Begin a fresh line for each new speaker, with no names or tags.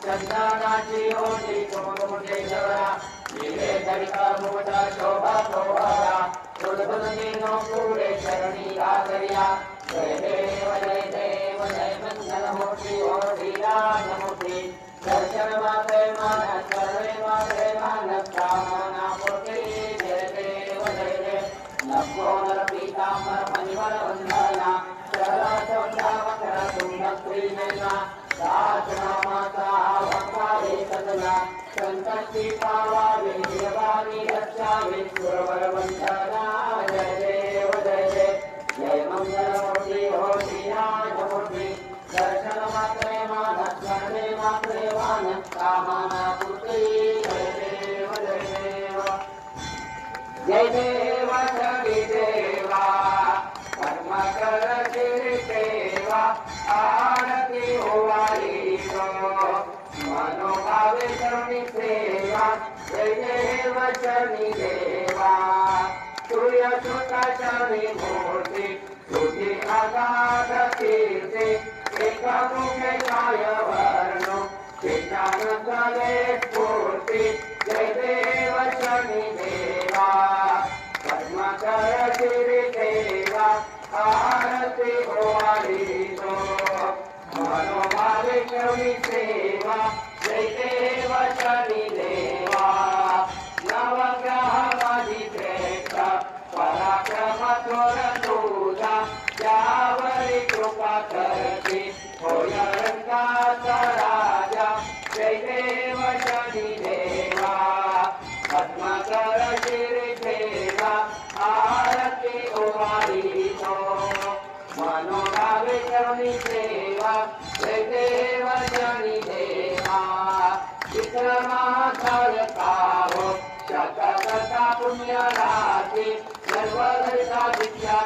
चंदनाची होती कोमटे जवळा नीले धडका मोठा शोभा शोभाला तुळबुलनी नोपुरे चरणी गाजरिया जय देव जय देव जय मंगल मूर्ती होती राजमूर्ती दर्शन मात्रे मान सर्वे मात्रे मान कामना पूर्ती जय देव जय देव नमो नर पीतांबर मणिवर वंदना चरणाचंदा वक्र तुंग श्रीमेना साधना माता भक्तावे सदना संतती पावावे देवानी रक्षावे सुरवर वंदना जय देव जय देव जय मंगल मूर्ती होती राजमूर्ती दर्शन मात्रे मान स्मरणे मात्रे मान कामना पूर्ती जय देव जय देव जय देव जय देवा कर्म कर चिर सेवा आरती होवाली मनोभावे चरणी सेवा जय देव चरणी देवा सूर्य सुता चरणी मूर्ती तुझी आगाध कीर्ती एका मुखे काय वर्णो चितान गले स्फूर्ती जय देव शनी देवा कर्म कर चिर देवा आरती होवाली मनोभावे कवी सेवा जय देव शनी देवा नवग्रह माझी श्रेष्ठ पराक्रम थोर तुझा यावरी कृपा करते होय रंगाचा राजा जय देव शनी देवा पद्माकर शिर देवा आरती ओवाळी मनोभावे करुणी सेवा जय देव शनी देवा विक्रमाधारकाव शतकथा पुण्य राशी सर्वदर्शा विद्या